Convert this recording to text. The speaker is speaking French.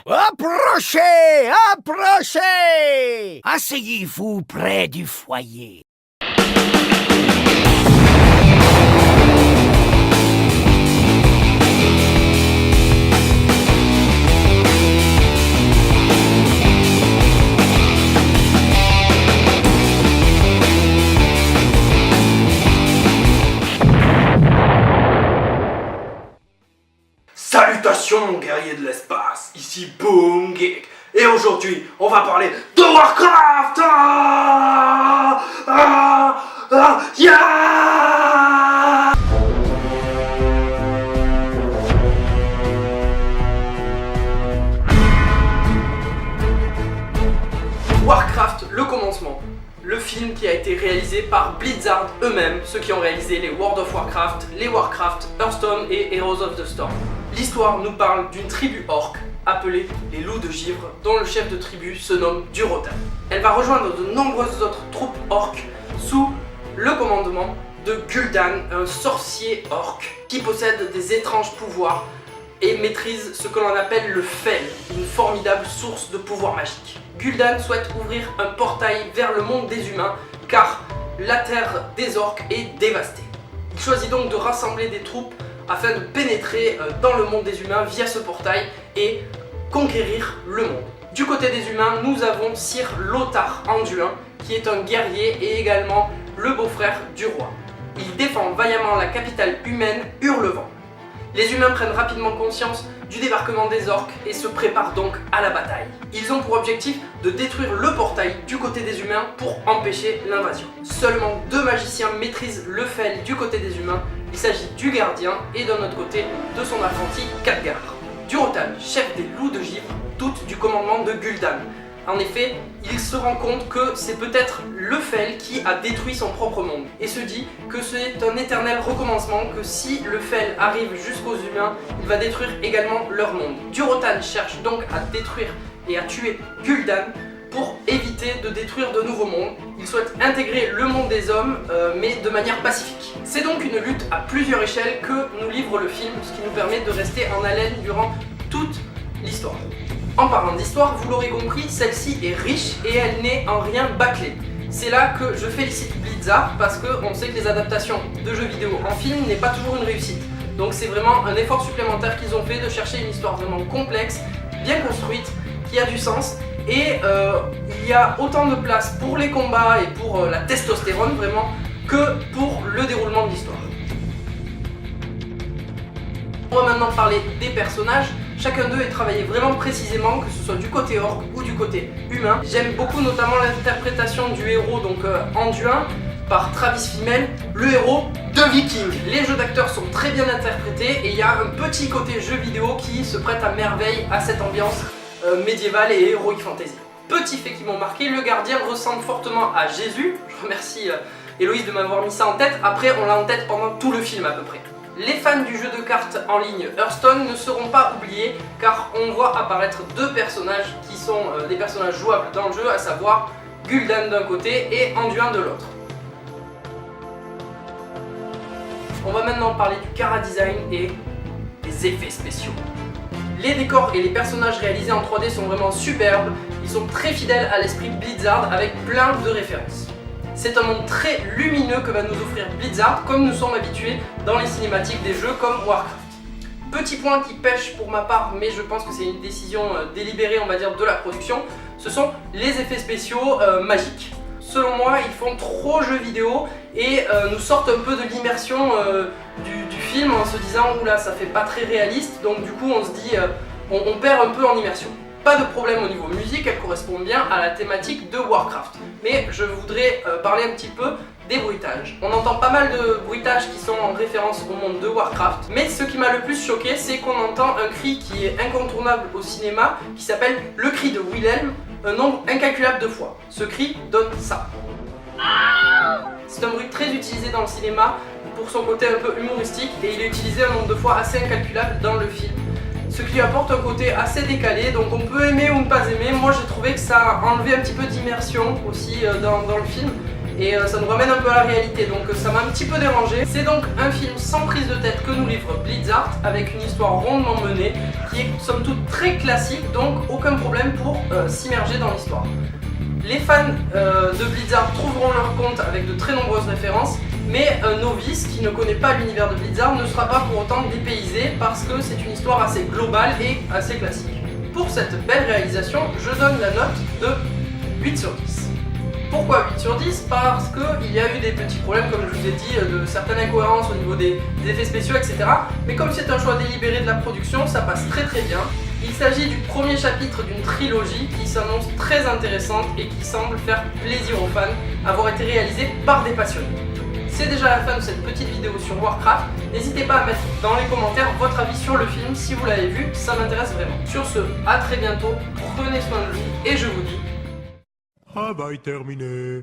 Approchez! Approchez! Asseyez-vous près du foyer. Salutations guerriers de l'espace, ici Boom Geek, et aujourd'hui on va parler de Warcraft. Yeah. Warcraft, le commencement. Le film qui a été réalisé par Blizzard eux-mêmes, ceux qui ont réalisé les World of Warcraft, les Warcraft, Hearthstone et Heroes of the Storm. L'histoire nous parle d'une tribu orque appelée les Loups de Givre, dont le chef de tribu se nomme Durotan. Elle va rejoindre de nombreuses autres troupes orques sous le commandement de Gul'dan, un sorcier orque qui possède des étranges pouvoirs et maîtrise ce que l'on appelle le Fel, une formidable source de pouvoir magique. Gul'dan souhaite ouvrir un portail vers le monde des humains car la terre des orques est dévastée. Il choisit donc de rassembler des troupes afin de pénétrer dans le monde des humains via ce portail et conquérir le monde. Du côté des humains, nous avons Sir Lothar Anduin qui est un guerrier et également le beau-frère du roi. Il défend vaillamment la capitale humaine, Hurlevent. Les humains prennent rapidement conscience du débarquement des orques et se préparent donc à la bataille. Ils ont pour objectif de détruire le portail du côté des humains pour empêcher l'invasion. Seulement 2 magiciens maîtrisent le Fel du côté des humains. Il s'agit du gardien et d'un autre côté de son apprenti Khadgar. Durotan, chef des Loups de Givre, doute du commandement de Gul'dan. En effet, il se rend compte que c'est peut-être le Fel qui a détruit son propre monde et se dit que c'est un éternel recommencement, que si le Fel arrive jusqu'aux humains, il va détruire également leur monde. Durotan cherche donc à détruire et à tuer Gul'dan pour éviter de détruire de nouveaux mondes. Il souhaite intégrer le monde des hommes, mais de manière pacifique. C'est donc une lutte à plusieurs échelles que nous livre le film, ce qui nous permet de rester en haleine durant toute l'histoire. En parlant d'histoire, vous l'aurez compris, celle-ci est riche et elle n'est en rien bâclée. C'est là que je félicite Blizzard parce qu'on sait que les adaptations de jeux vidéo en film n'est pas toujours une réussite. Donc c'est vraiment un effort supplémentaire qu'ils ont fait de chercher une histoire vraiment complexe, bien construite, qui a du sens. Et il y a autant de place pour les combats et pour la testostérone vraiment que pour le déroulement de l'histoire. On va maintenant parler des personnages. Chacun d'eux est travaillé vraiment précisément, que ce soit du côté orc ou du côté humain. J'aime beaucoup notamment l'interprétation du héros, donc Anduin, par Travis Fimmel, le héros de Viking. Les jeux d'acteurs sont très bien interprétés et il y a un petit côté jeu vidéo qui se prête à merveille à cette ambiance médiévale et heroic fantasy. Petit fait qui m'ont marqué, le gardien ressemble fortement à Jésus. Je remercie Héloïse de m'avoir mis ça en tête. Après, on l'a en tête pendant tout le film à peu près. Les fans du jeu de cartes en ligne Hearthstone ne seront pas oubliés car on voit apparaître 2 personnages qui sont des personnages jouables dans le jeu, à savoir Gul'dan d'un côté et Anduin de l'autre. On va maintenant parler du chara-design et des effets spéciaux. Les décors et les personnages réalisés en 3D sont vraiment superbes, ils sont très fidèles à l'esprit Blizzard avec plein de références. C'est un monde très lumineux que va nous offrir Blizzard, comme nous sommes habitués dans les cinématiques des jeux comme Warcraft. Petit point qui pêche pour ma part, mais je pense que c'est une décision délibérée, on va dire, de la production, ce sont les effets spéciaux magiques. Selon moi, ils font trop jeux vidéo et nous sortent un peu de l'immersion du film en se disant « Oula, ça fait pas très réaliste », donc du coup on se dit, on perd un peu en immersion. Pas de problème au niveau musique, elle correspond bien à la thématique de Warcraft. Mais je voudrais parler un petit peu des bruitages. On entend pas mal de bruitages qui sont en référence au monde de Warcraft, mais ce qui m'a le plus choqué, c'est qu'on entend un cri qui est incontournable au cinéma, qui s'appelle le cri de Wilhelm, un nombre incalculable de fois. Ce cri donne ça. C'est un bruit très utilisé dans le cinéma pour son côté un peu humoristique, et il est utilisé un nombre de fois assez incalculable dans le film. Ce qui lui apporte un côté assez décalé, donc on peut aimer ou ne pas aimer. Moi j'ai trouvé que ça a enlevé un petit peu d'immersion aussi dans le film, et ça nous ramène un peu à la réalité, donc ça m'a un petit peu dérangé. C'est donc un film sans prise de tête que nous livre Blizzard, avec une histoire rondement menée, qui est somme toute très classique, donc aucun problème pour s'immerger dans l'histoire. Les fans de Blizzard trouveront leur compte avec de très nombreuses références, mais un novice qui ne connaît pas l'univers de Blizzard ne sera pas pour autant dépaysé parce que c'est une histoire assez globale et assez classique. Pour cette belle réalisation, je donne la note de 8 sur 10. Pourquoi 8 sur 10? Parce qu'il y a eu des petits problèmes, comme je vous ai dit, de certaines incohérences au niveau des effets spéciaux, etc. Mais comme c'est un choix délibéré de la production, ça passe très très bien. Il s'agit du premier chapitre d'une trilogie qui s'annonce très intéressante et qui semble faire plaisir aux fans, avoir été réalisée par des passionnés. C'est déjà la fin de cette petite vidéo sur Warcraft. N'hésitez pas à mettre dans les commentaires votre avis sur le film si vous l'avez vu, ça m'intéresse vraiment. Sur ce, à très bientôt, prenez soin de vous et je vous dis... Travail terminé.